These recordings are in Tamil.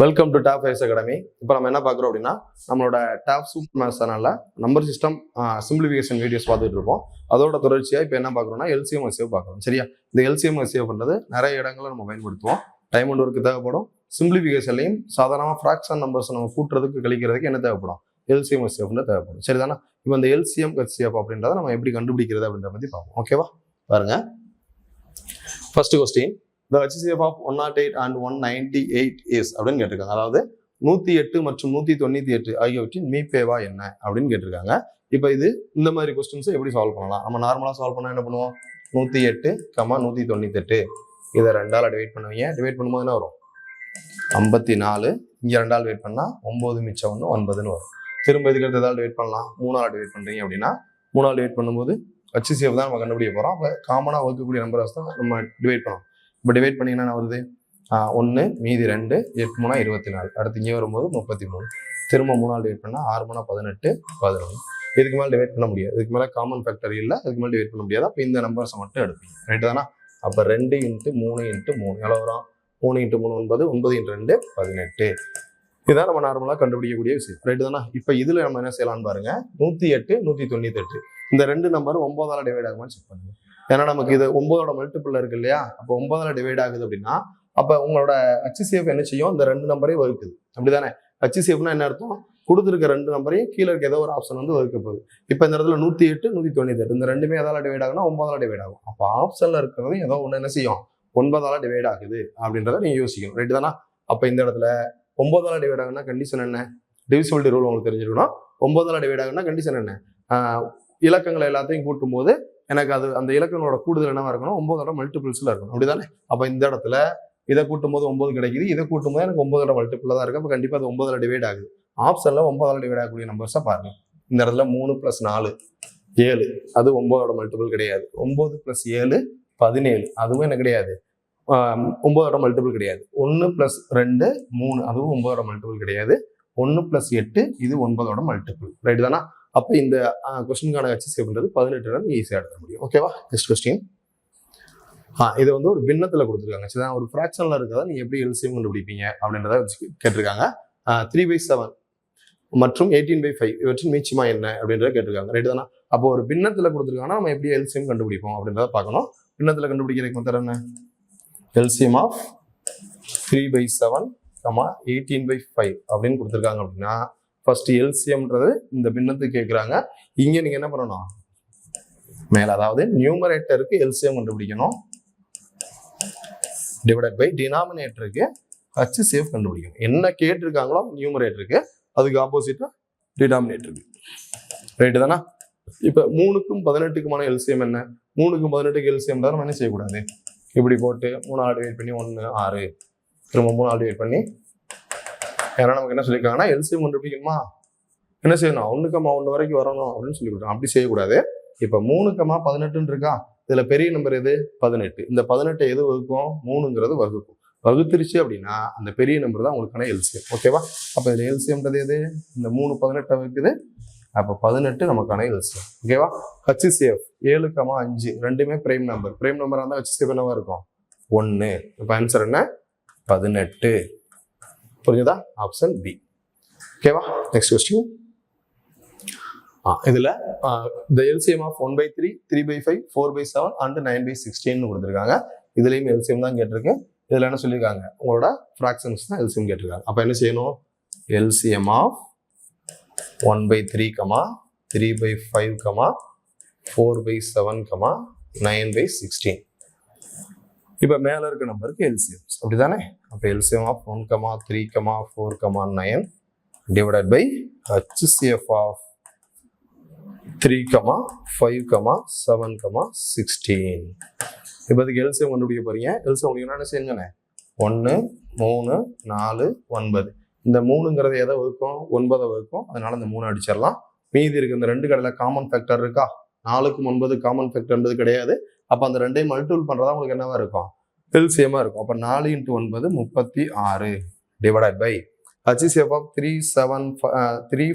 Welcome to top eyes academy. இப்போ நம்ம என்ன பார்க்குறோம் அப்படின்னா, நம்மளோட டாப் சூப்பர் மேத்ஸ் சேனலில் நம்பர் சிஸ்டம் சிம்பிளிஃபிகேஷன் வீடியோஸ் பார்த்துட்டு இருப்போம். அதோட தொடர்ச்சியாக இப்போ என்ன பார்க்குறோம்னா எல்சிஎம் எஸ்சிஎஃப் பார்க்குறோம். சரியா? இந்த எல்சிஎம் எஸ்சிஎஃப் பண்ணுறது நிறைய இடங்களில் நம்ம பயன்படுத்துவோம். டைம் அண்ட் ஒர்க்கு தேவைப்படும். சிம்பிளிஃபிகேஷன்லையும் சாதாரணமாக ஃப்ராக்ஷன் நம்பர்ஸ் நம்ம கூட்டுறதுக்கு கழிக்கிறதுக்கு என்ன தேவைப்படும்? எல்சிஎம் எஸ்சிஎஃப்னு தேவைப்படும். சரிதானா? இப்போ இந்த எல்சிஎம் எஸ்சிஎஃப் அப்படின்றத நம்ம எப்படி கண்டுபிடிக்கிறது அப்படின்றத பற்றி பார்ப்போம். ஓகேவா? பாருங்க. First question, the HCF of 108 and 198 is அப்படின்னு கேட்டிருக்காங்க. அதாவது 108 மற்றும் 198 ஆகியவற்றின் மீப்பேவா என்ன அப்படின்னு கேட்டிருக்காங்க. இப்போ இது இந்த மாதிரி கொஸ்டின்ஸை எப்படி சால்வ் பண்ணலாம்? நம்ம நார்மலாக சால்வ் பண்ணால் என்ன பண்ணுவோம்? 108, 198 இதை 2ஆல் டிவைட் பண்ணுவீங்க. டிவைட் பண்ணும்போது என்ன வரும்? 54. இங்கே 2ஆல் டிவைட் பண்ணால் 9 மிச்சம் 1 9ன்னு வரும். திரும்ப இதுக்கு அடுத்து எதாவது டிவைட் பண்ணலாம். 3ஆல் டிவைட் பண்ணுறீங்க அப்படின்னா 3ஆல் டிவைட் பண்ணும்போது HCF தான் நம்ம கண்டுபிடிக்க போகிறோம். அப்போ காமனாக வகுக்கக்கூடிய நம்பர்ஸ் தான் நம்ம டிவைட் பண்ணோம். இப்போ டிவைட் பண்ணிங்கன்னா என்ன வருது? 1 மீதி 2 8 3 24. அடுத்து இங்கே வரும்போது 33. திரும்ப 3ஆல் டிவைட் பண்ணால் 6 3 18 11. இதுக்கு மேலே டிவைட் பண்ண முடியாது. இதுக்கு மேலே காமன் ஃபேக்டர் இல்லை. இதுக்கு மேலே டிவைட் பண்ண முடியாது. அப்போ இந்த நம்பர்ஸை மட்டும் எடுப்பீங்க. ரைட்டு தானே? அப்போ 2 × 3 × 3 எவ்வளோ வரும்? 3 × 3 9, 9 × 2 18. இதுதான் நம்ம நார்மலாக கண்டுபிடிக்கக்கூடிய விஷயம். ரைட்டு தானே? இப்போ இதில் நம்ம என்ன செய்யலாம்னு பாருங்க. 108 198 இந்த ரெண்டு நம்பரும் 9ஆல் டிவைட் ஆகுமான்னு செக் பண்ணுங்க. ஏன்னா நமக்கு இது 9ஓட மல்டிபிள் இருக்கு இல்லையா? அப்போ 9ஆல் டிவைட் ஆகுது அப்படின்னா அப்போ உங்களோட HCF என்ன செய்யும்? இந்த ரெண்டு நம்பரையும் வகுக்குது. அப்படிதானே? HCFனா என்ன அர்த்தம்? கொடுத்துருக்க ரெண்டு நம்பரையும் கீழே இருக்க ஏதோ ஒரு ஆப்ஷன் வந்து வகுக்க போகுது. இப்போ இந்த இடத்துல 108 198 இந்த ரெண்டுமே எதால டிவைட் ஆகுனா 9ஆல் டிவைட் ஆகும். அப்போ ஆப்ஷன்ல இருக்கிறது ஏதோ ஒன்று என்ன செய்யும்? 9ஆல் டிவைட் ஆகுது அப்படின்றத நீங்க யோசிக்கணும். ரைட்டு தானே? அப்போ இந்த இடத்துல 9ஆல் டிவைட் ஆகுனா கண்டிஷன் என்ன? டிவிசிபிலிட்டி ரூல் உங்களுக்கு தெரிஞ்சிருக்கணும். 9ஆல் டிவைட் ஆகுனா கண்டிஷன் என்ன? இலக்கங்களை எல்லாத்தையும் கூட்டும் போது எனக்கு அது அந்த இலக்கங்களோட கூடுதல் என்னவா இருக்கணும்? 9ஓட மல்டிபிள்ஸ்ல இருக்கணும். அப்படிதானே? அப்போ இந்த இடத்துல இதை கூட்டும் போது 9 கிடைக்குது. இதை கூட்டும் போது எனக்கு 9ஓட மல்டிபிள் தான் இருக்கு. அப்போ கண்டிப்பா அது 9ஆல் டிவைட் ஆகுது. ஆப்ஷன்ல 9ஆல் டிவைட் ஆகக்கூடிய நம்பர்ஸை பாருங்க. இந்த இடத்துல 3 + 4 7 அது 9ஓட மல்டிபிள் கிடையாது. 9 + 7 17 அதுவும் என்ன கிடையாது? 9ஓட மல்டிபிள் கிடையாது. 1 + 2 3 அதுவும் 9ஓட மல்டிபிள் கிடையாது. 1 + 8 இது 9ஓட மல்டிபிள். ரைட் தானா? அப்போ இந்த கொஸ்டினுக்கான HCFன்றது 18 ஈஸியாக எடுக்க முடியும். ஓகேவா? Next question. இது வந்து ஒரு பின்னத்தில் கொடுத்துருக்காங்க. சரி, ஒரு ஃப்ராக்ஷனில் இருக்கிறதா நீங்கள் எப்படி எல்சிஎம் கண்டுபிடிப்பீங்க அப்படின்றத கேட்டிருக்காங்க. 3/7 மற்றும் 18/5 இவற்றின் மீச்சமா என்ன அப்படின்றத கேட்டிருக்காங்க. ரைட் தானே? அப்போ ஒரு பின்னத்தில் கொடுத்துருக்காங்கன்னா நம்ம எப்படி எல்சிஎம் கண்டுபிடிப்போம் அப்படின்றத பார்க்கணும். பின்னத்தில் கண்டுபிடிக்கிறதுக்கு மெத்தட் என்ன? எல்சிஎம் ஆஃப் 3/7, 18/5 அப்படின்னு கொடுத்துருக்காங்க அப்படின்னா ஃபர்ஸ்ட் எல்சிஎம்ன்றது இந்த பின்னத்துக்கு கேட்குறாங்க. இங்கே நீங்க என்ன பண்ணணும்? மேல அதாவது நியூமரேட்டருக்கு எல்சிஎம் கண்டுபிடிக்கணும். டிவைடட் பை டினாமினேட்டருக்கு HCF கண்டுபிடிக்கணும். என்ன கேட்டிருக்காங்களோ நியூமரேட்டருக்கு அதுக்கு ஆப்போசிட்டா டினாமினேட்டருக்கு. ரைட்டு தானே? இப்போ 3க்கும் 18க்குமான எல்சிஎம் என்ன? 3க்கும் 18க்கு எல்சிஎம் தான் நம்ம என்ன செய்யக்கூடாது? இப்படி போட்டு 3ஆல் டிவைட் பண்ணி 1 6 திரும்ப 3ஆல் டிவைட் பண்ணி, ஏன்னா நமக்கு என்ன சொல்லியிருக்காங்கன்னா எல்சிஎம் கண்டுபிடிக்கணுமா? என்ன செய்யணும்? 1,1 வரைக்கும் வரணும் அப்படின்னு சொல்லி கொடுத்தாங்க. அப்படி செய்யக்கூடாது. இப்போ 3,18 இருக்கா? இதுல பெரிய நம்பர் எது? 18. இந்த 18 எது வகுக்கும்? 3ங்கிறது வகுக்கும். வகுத்துருச்சு அப்படின்னா அந்த பெரிய நம்பர் தான் உங்களுக்கான எல்சிஎம். ஓகேவா? அப்போ இதுல எல்சிஎம்ன்றது எது? இந்த 3 18 வகுக்குது. அப்போ 18 நமக்கான எல்சிஎம். ஓகேவா? HCF 7,5 ரெண்டுமே பிரைம் நம்பர். பிரைம் நம்பரா இருந்தால் HCF என்னவா இருக்கும்? 1. இப்போ ஆன்சர் என்ன? 18. புரிஞ்சுதா? Option B. ஓகேவா? Next question. இதுல the LCM of 1/3, 3/5, 4/7 and 9/16 கொடுத்துருக்காங்க. இதுலயும் எல்சிஎம் தான் கேட்டிருக்கு. இதுல என்ன சொல்லியிருக்காங்க? உங்களோட ஃப்ராக்ஷன்ஸ் தான் எல்சிஎம் கேட்டிருக்காங்க. அப்ப என்ன செய்யணும்? LCM of 1/3, 3/5, 4/7, 9/16. இப்ப மேல இருக்க நம்பருக்கு எல்சிஎம்ஸ். அப்படிதானே? அப்ப LCM of 1, 3, 4, 9 divided by HCF of 3, 5, 7, 16. இப்போ இதுக்கு எல்சிஎம் கண்டுபிடிக்க போறீங்க. எல்சிஎம் என்ன செய்யுங்க? 1 3 4 9 இந்த 3ங்கிறது எதை வகுக்கும்? 9 வகுக்கும். அதனால இந்த 3 அடிச்சிடலாம். மீதி இருக்கு இந்த 2 கடையில் காமன் ஃபேக்டர் இருக்கா? 4க்கும் 9 காமன் ஃபேக்டர்ன்றது கிடையாது. அப்போ அந்த 2ஐயும் மல்டிபிள் பண்றதா உங்களுக்கு என்னவா இருக்கும்? எல்சிஎம்மா இருக்கும். அப்போ 4 × 9 36 டிவைடட் பை HCF of 3,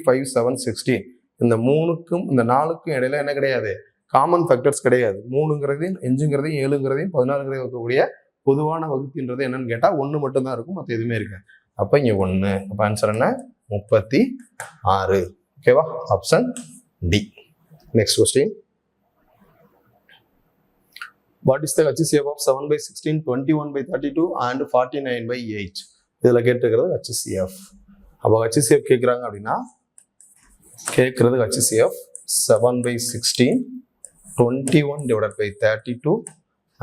5, 7, 16. இந்த 3க்கும் இந்த 4க்கும் இடையில என்ன கிடையாது? காமன் ஃபேக்டர்ஸ் கிடையாது. 3ங்கிறதையும் 5ங்கிறதையும் 7ங்கிறதையும் 16ங்கிறதையும் வைக்கக்கூடிய பொதுவான வகுப்புன்றது என்னன்னு கேட்டா 1 மட்டும் தான் இருக்கும். மற்ற எதுவுமே இருக்கு. அப்போ இங்கே 1. அப்போ ஆன்சர் என்ன? 36. ஓகேவா? Option D. Next question. What is the HCF of 7/16, 21/32 and 49/8? இதில் கேட்டுக்கிறது HCF. அப்போ HCF கேட்குறாங்க அப்படின்னா கேட்குறது HCF 7/16, 21/32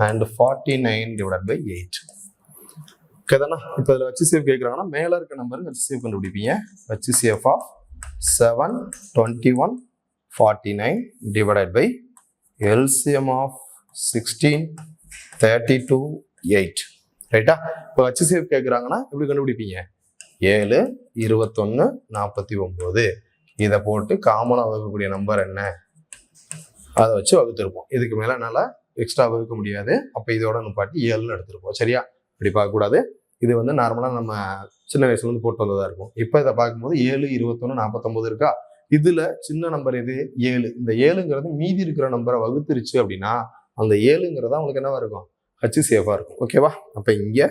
and 49/8. ஓகேதானா? இப்போ இதில் HCF கேட்குறாங்கன்னா மேலே இருக்க நம்பருக்கு HCF கண்டுபிடிப்பீங்க. HCF of 7, 21, 49 divided by LCM of 16, 32, 8. ரைட்டா? இப்போ HCF கேட்குறாங்கன்னா எப்படி கண்டுபிடிப்பீங்க? 7, 21, 49. இதை போட்டு காமனாக வகுக்கக்கூடிய நம்பர் என்ன, அதை வச்சு வகுத்துருப்போம். இதுக்கு மேலே என்னால் எக்ஸ்ட்ரா வகுக்க முடியாது. அப்போ இதோட நிப்பாட்டி 7ன்னு எடுத்துருப்போம். சரியா? இப்படி பார்க்கக்கூடாது. இது வந்து நார்மலாக நம்ம சின்ன வயசுலேருந்து போட்டு வந்ததாக இருக்கும். இப்போ இதை பார்க்கும்போது 7, 21, 49 இருக்கா? இதில் சின்ன நம்பர் எது? 7. இந்த 7ங்கிறது மீதி இருக்கிற நம்பரை வகுத்துருச்சு அப்படின்னா அந்த 7ங்கிறதா உங்களுக்கு என்னவா இருக்கும்? HCF-ஆ இருக்கும். ஓகேவா? அப்போ இங்கே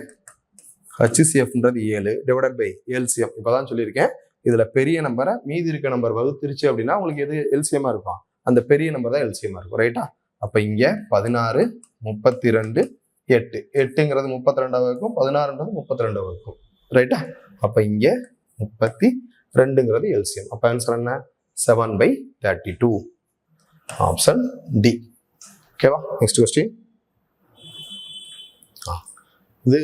HCF-ன்றது 7 டிவைடட் பை LCM. இப்போ தான் சொல்லியிருக்கேன், இதில் பெரிய நம்பரை மீதி இருக்க நம்பர் வகுத்துருச்சு அப்படின்னா உங்களுக்கு எது LCM-ஆ இருக்கும்? அந்த பெரிய நம்பர் தான் LCM-ஆ இருக்கும். ரைட்டா? அப்போ இங்கே 16, 32, 8. 8ங்கிறது 32 வகுக்கும், 16ன்றது 32 வகுக்கும். ரைட்டா? அப்போ இங்கே 32ங்கிறது LCM. அப்போ ஆன்சர் என்ன? 7/32. Option D. ஓகேவா? Next question. இது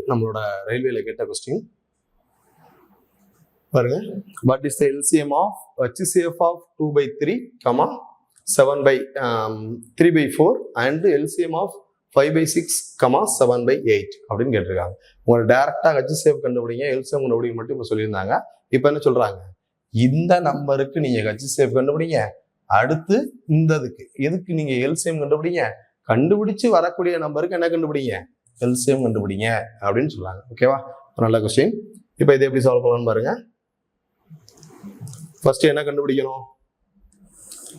நம்மளோட ரயில்வேல கேட்ட கொஸ்டின் பாருங்க. What is the LCM of HCF of 2/3, 7/3/4 and LCM of 5/6, 7/8 அப்படின்னு கேட்டிருக்காங்க. உங்களை டைரக்டா HCF கண்டுபிடிங்க, LCM கண்டுபிடிங்க மட்டும் இப்போ சொல்லியிருந்தாங்க. இப்போ என்ன சொல்றாங்க? இந்த நம்பருக்கு நீங்க HCF கண்டுபிடிங்க, அடுத்து இந்ததுக்கு எதுக்கு நீங்க LCM கண்டுபிடிங்க, கண்டுபிடிச்சு வரக்கூடிய நம்பருக்கு என்ன கண்டுபிடிங்க? LCM கண்டுபிடிங்க அப்படின்னு சொல்றாங்க. ஓகேவா? நல்ல கொஸ்டின். இப்போ இதை எப்படி சால்வ் பண்ணலாம்னு பாருங்க. ஃபர்ஸ்ட் என்ன கண்டுபிடிக்கணும்?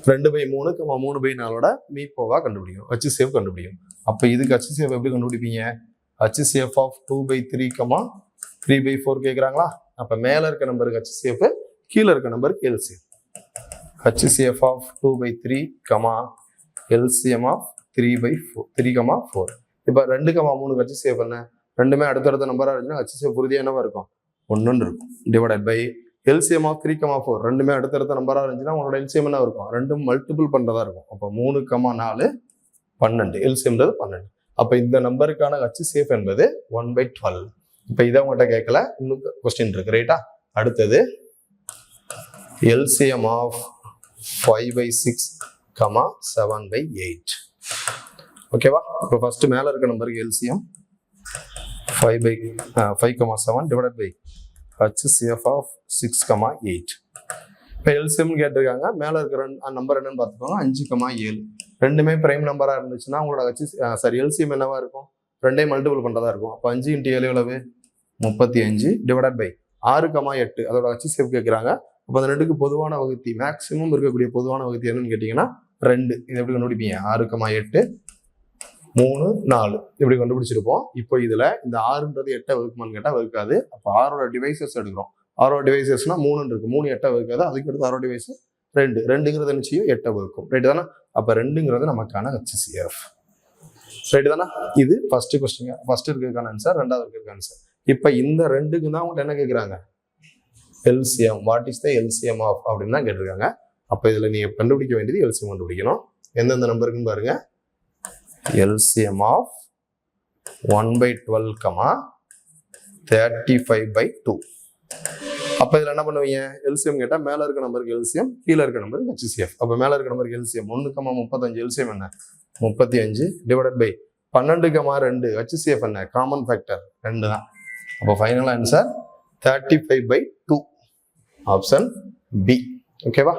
2/3, 3/4 மீப்போவா கண்டுபிடிக்கணும். HCF கண்டுபிடிக்கணும். அப்போ இதுக்கு HCF எப்படி கண்டுபிடிப்பீங்க? HCF of 2/3, 3/4 கேட்குறாங்களா? அப்போ மேலே இருக்க நம்பருக்கு HCF, கீழே இருக்க நம்பருக்கு LCM. HCF of 2/3, LCM of 3/4. இப்போ 2,3க்கு HCF என்ன? ரெண்டுமே அடுத்தடுத்த நம்பராக இருந்துச்சுன்னா HCF உறுதியாக என்னவா இருக்கும்? 1 இருக்கும். Divided by LCM of 3,4. ரெண்டுமே அடுத்தடுத்த நம்பராக இருந்துச்சுன்னா உங்களோட LCM என்ன இருக்கும்? ரெண்டும் மல்டிபிள் பண்ணுறதா இருக்கும். அப்போ 3,4, 12. LCMன்றது 12. அப்போ இந்த நம்பருக்கான HCF என்பது 1/12. இப்போ இதை உங்கள்கிட்ட கேட்கல, இன்னும் கொஸ்டின் இருக்கு. ரைட்டா? அடுத்தது LCM ஆஃப் 5/6, 7/8. ஓகேவா? இப்போ ஃபர்ஸ்ட் மேல இருக்க நம்பருக்கு LCM 5/7 divided by HCF of 6,8. இப்போ LCM கேட்டிருக்காங்க. மேல இருக்கிற நம்பர் என்னன்னு பார்த்துக்கோங்க, 5,7. ரெண்டுமே பிரைம் நம்பரா இருந்துச்சுன்னா உங்களோட LCM என்னவா இருக்கும்? ரெண்டையும் மல்டிபிள் பண்றதா இருக்கும். அப்போ 5 × 7 எவ்வளவு? 35 டிவைடட் பை 6,8. அதோட HCF கேட்குறாங்க. அப்போ அந்த ரெண்டுக்கு பொதுவான வகுத்தி, மேக்சிமம் இருக்கக்கூடிய பொதுவான வகுத்தி என்னன்னு கேட்டீங்கன்னா 2. இது எப்படி கண்டுபிடிப்பீங்க? 6,8, 3, 4 இப்படி கண்டுபிடிச்சிருப்போம். இப்போ இதுல இந்த 6ன்றது 8 வகுக்குமான்னு கேட்டா வகுக்காது. அப்போ 6ஓட டிவைசஸ் எடுக்கிறோம். 6ஓட டிவைசஸ்னா 3 இருக்கு. 3 8 வகுக்காது. அதுக்கு அடுத்து 6ஓட டிவைஸ் 2. 2ங்கிறது என்ன செய்யும்? 8 வகுக்கும். ரைட்டு தானே? அப்போ 2ங்கிறது நமக்கான HCF. ரைட்டு தானே? இது ஃபர்ஸ்ட் கொஸ்டின். ஃபர்ஸ்ட் இருக்கிறதுக்கான ஆன்சர், ரெண்டாவது இருக்கிறதுக்கான ஆன்சர். இப்போ இந்த 2க்கு தான் உங்கள்கிட்ட என்ன கேட்குறாங்க? LCM. What is the LCM of அப்படின்னு தான் கேட்டிருக்காங்க. அப்போ இதுல நீங்க கண்டுபிடிக்க வேண்டியது LCM கண்டுபிடிக்கணும். எந்தெந்த நம்பருக்குன்னு பாருங்க. LCM of 1/12, 35/2. அப்ப இதுல என்ன பண்ணுவீங்க? LCM கேட்டா மேல இருக்க நம்பருக்கு LCM, கீழே இருக்க நம்பருக்கு HCF. அப்ப மேல இருக்க நம்பருக்கு LCM 1,35. LCM என்ன? 35 டிவைடட் பை 12,2. HCF என்ன? காமன் ஃபேக்டர் 2 தான். அப்போ ஃபைனல் ஆன்சர் 35/2. Option B. ஓகேவா?